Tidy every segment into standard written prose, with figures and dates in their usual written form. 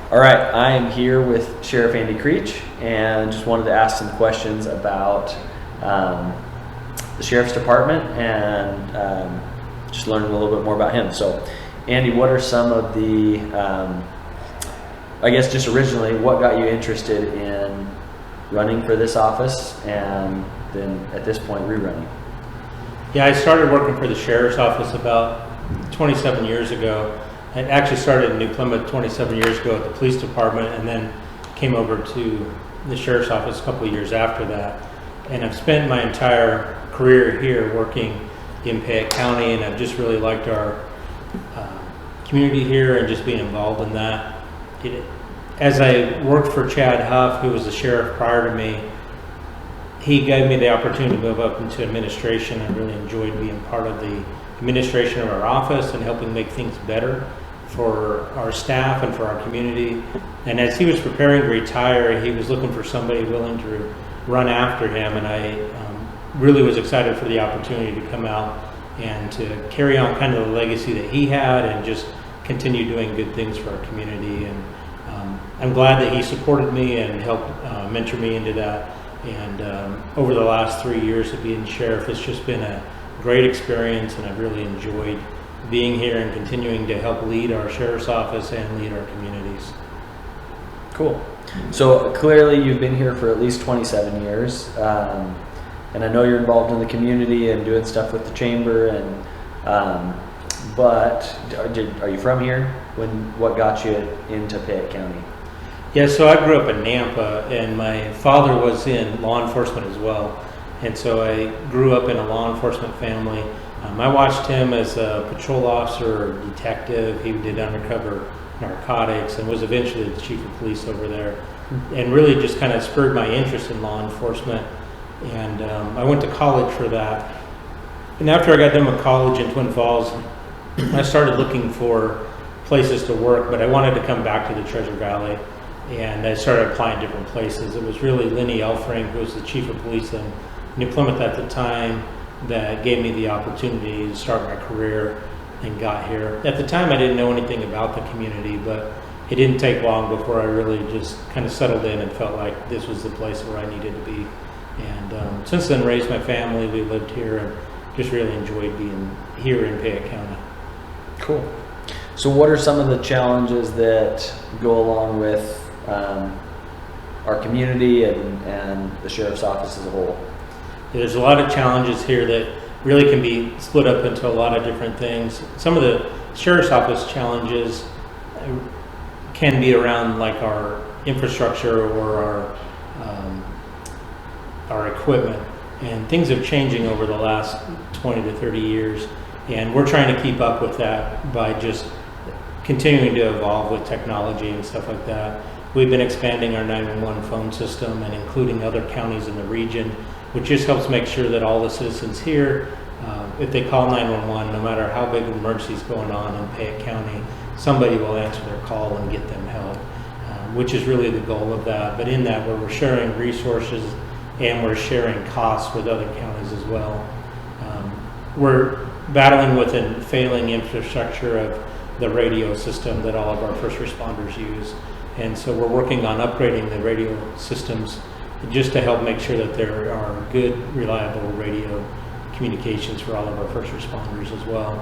All right, I am here with Sheriff Andy Creech, and just wanted to ask some questions about the Sheriff's Department and just learn a little bit more about him. So, Andy, what are some of the, I guess just originally, what got you interested in running for this office and then at this point rerunning? Yeah, I started working for the Sheriff's Office about 27 years ago. I actually started in New Plymouth 27 years ago at the police department, and then came over to the Sheriff's Office a couple of years after that. And I've spent my entire career here working in Payette County, and I've just really liked our community here and just being involved in that. As I worked for Chad Huff, who was the sheriff prior to me, he gave me the opportunity to move up into administration. I really enjoyed being part of the administration of our office and helping make things better for our staff and for our community. And as he was preparing to retire, he was looking for somebody willing to run after him, and I really was excited for the opportunity to come out and to carry on kind of the legacy that he had and just continue doing good things for our community. And I'm glad that he supported me and helped mentor me into that. And over the last 3 years of being sheriff, it's just been a great experience, and I've really enjoyed being here and continuing to help lead our sheriff's office and lead our communities. Cool. So clearly you've been here for at least 27 years, and I know you're involved in the community and doing stuff with the chamber. And but are you from here? What got you into Payette County? Yeah, so I grew up in Nampa, and my father was in law enforcement as well. And so I grew up in a law enforcement family. I watched him as a patrol officer or detective. He did undercover narcotics and was eventually the chief of police over there, and really just kind of spurred my interest in law enforcement. And I went to college for that. And after I got done with college in Twin Falls, I started looking for places to work, but I wanted to come back to the Treasure Valley. And I started applying different places. It was really Lenny Elfring, who was the chief of police in New Plymouth at the time, that gave me the opportunity to start my career and got here. At the time, I didn't know anything about the community, but it didn't take long before I really just kind of settled in and felt like this was the place where I needed to be. And since then, raised my family. We lived here and just really enjoyed being here in Payette County. Cool. So what are some of the challenges that go along with our community and the sheriff's office as a whole? There's a lot of challenges here that really can be split up into a lot of different things. Some of the sheriff's office challenges can be around like our infrastructure or our equipment, and things are changing over the last 20 to 30 years, and we're trying to keep up with that by just continuing to evolve with technology and stuff like that. We've been expanding our 911 phone system and including other counties in the region, which just helps make sure that all the citizens here, if they call 911, no matter how big an emergency is going on in Payette County, somebody will answer their call and get them help, which is really the goal of that. But in that, we're sharing resources and we're sharing costs with other counties as well. We're battling with a failing infrastructure of the radio system that all of our first responders use. And so we're working on upgrading the radio systems just to help make sure that there are good, reliable radio communications for all of our first responders as well.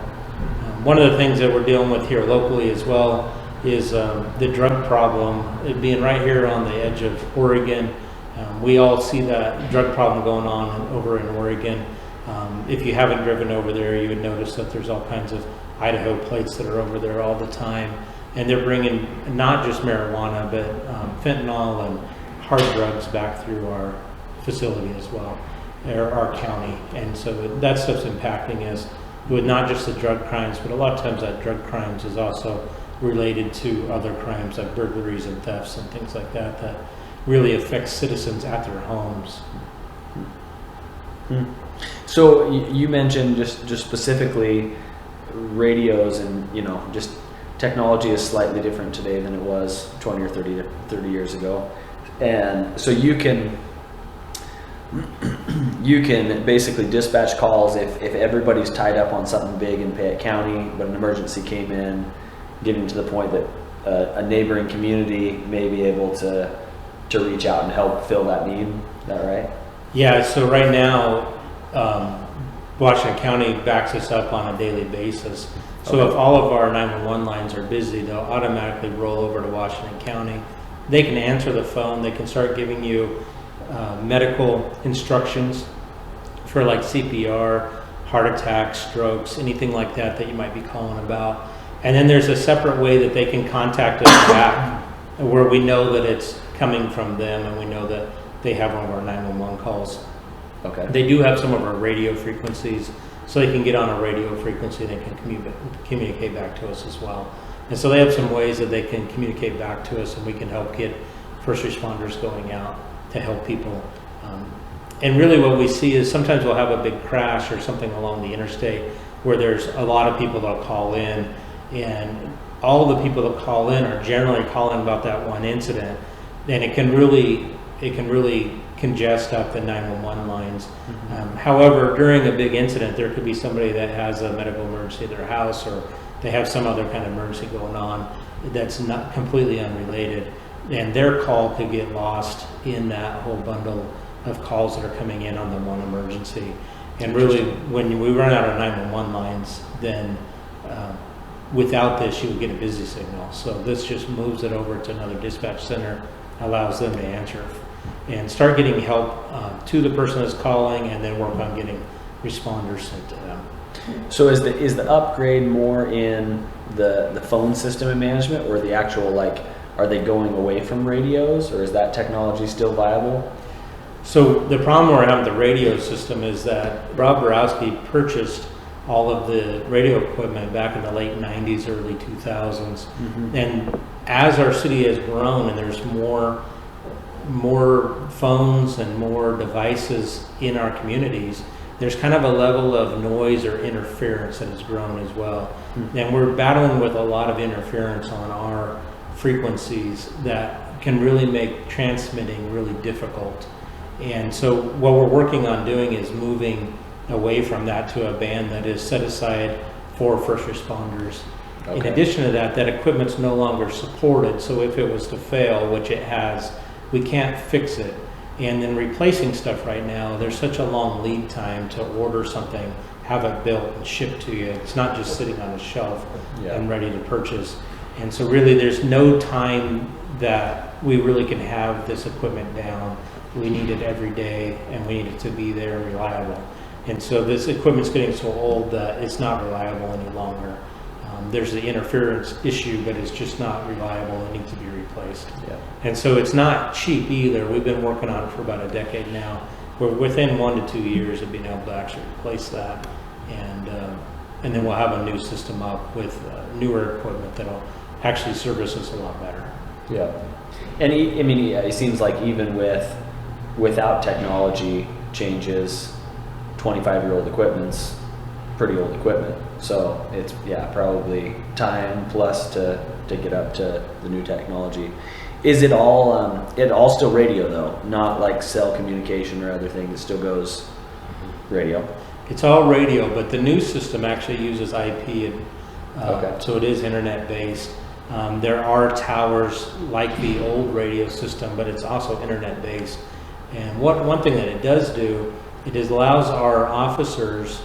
One of the things that we're dealing with here locally as well is the drug problem. It being right here on the edge of Oregon, we all see that drug problem going on over in Oregon. If you haven't driven over there, you would notice that there's all kinds of Idaho plates that are over there all the time. And they're bringing not just marijuana, but fentanyl and hard drugs back through our facility as well, or our county. And so that stuff's impacting us with not just the drug crimes, but a lot of times that drug crimes is also related to other crimes like burglaries and thefts and things like that that really affects citizens at their homes. So you mentioned just specifically radios, and just technology is slightly different today than it was 20 or 30 years ago. And so you can basically dispatch calls if everybody's tied up on something big in Payette County, but an emergency came in, getting to the point that a neighboring community may be able to reach out and help fill that need. Is that right? Yeah, so right now, Washington County backs us up on a daily basis. So Okay. if all of our 911 lines are busy, they'll automatically roll over to Washington County. They can answer the phone. They can start giving you medical instructions for like CPR, heart attacks, strokes, anything like that that you might be calling about. And then there's a separate way that they can contact us back where we know that it's coming from them and we know that they have one of our 911 calls. Okay. They do have some of our radio frequencies, so they can get on a radio frequency and they can communicate back to us as well. And so they have some ways that they can communicate back to us and we can help get first responders going out to help people. And really what we see is sometimes we'll have a big crash or something along the interstate where there's a lot of people that'll call in, and all the people that call in are generally calling about that one incident, and it can really congest up the 911 lines. However, during a big incident, there could be somebody that has a medical emergency at their house, or they have some other kind of emergency going on that's not completely unrelated, and their call could get lost in that whole bundle of calls that are coming in on the one emergency. And really, when we run out of 911 lines, then without this, you would get a busy signal. So this just moves it over to another dispatch center, allows them to answer and start getting help to the person that's calling, and then work on getting responders sent to them. So is the upgrade more in the phone system and management, or the actual, like, are they going away from radios, or is that technology still viable? So the problem we're having with the radio system is that Rob Borowski purchased all of the radio equipment back in the late 90s, early 2000s. And as our city has grown and there's more phones and more devices in our communities, there's kind of a level of noise or interference that has grown as well. And we're battling with a lot of interference on our frequencies that can really make transmitting really difficult. And so what we're working on doing is moving away from that to a band that is set aside for first responders. Okay. In addition to that, that equipment's no longer supported, so if it was to fail, which it has, we can't fix it. And then replacing stuff right now, there's such a long lead time to order something, have it built and shipped to you. It's not just sitting on a shelf and ready to purchase. And so really there's no time that we really can have this equipment down. We need it every day, and we need it to be there and reliable. And so this equipment's getting so old that it's not reliable any longer. There's the interference issue, but it's just not reliable. It needs to be replaced. Yeah. And so it's not cheap either. We've been working on it for about a decade now. We're within 1 to 2 years of being able to actually replace that. And then we'll have a new system up with newer equipment that'll actually service us a lot better. Yeah. And I mean, it seems like even without technology changes, 25-year-old equipment's pretty old equipment. So it's probably time plus to get up to the new technology. Is it all still radio though? Not like cell communication or other things? It still goes radio? It's all radio, but the new system actually uses IP, and Okay. so it is internet based. There are towers like the old radio system, but it's also internet based. And one thing that it does do, it allows our officers,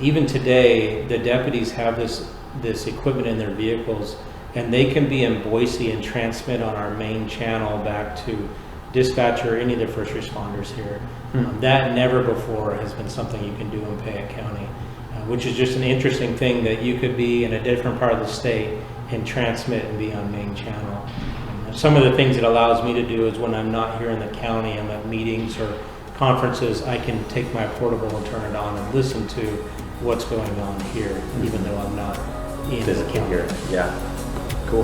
even today, the deputies have this equipment in their vehicles, and they can be in Boise and transmit on our main channel back to dispatch or any of the first responders here. That never before has been something you can do in Payette County, which is just an interesting thing, that you could be in a different part of the state and transmit and be on main channel. Some of the things it allows me to do is when I'm not here in the county, I'm at meetings or conferences, I can take my portable and turn it on and listen to what's going on here, even though I'm not in the county. Here. Yeah. Cool.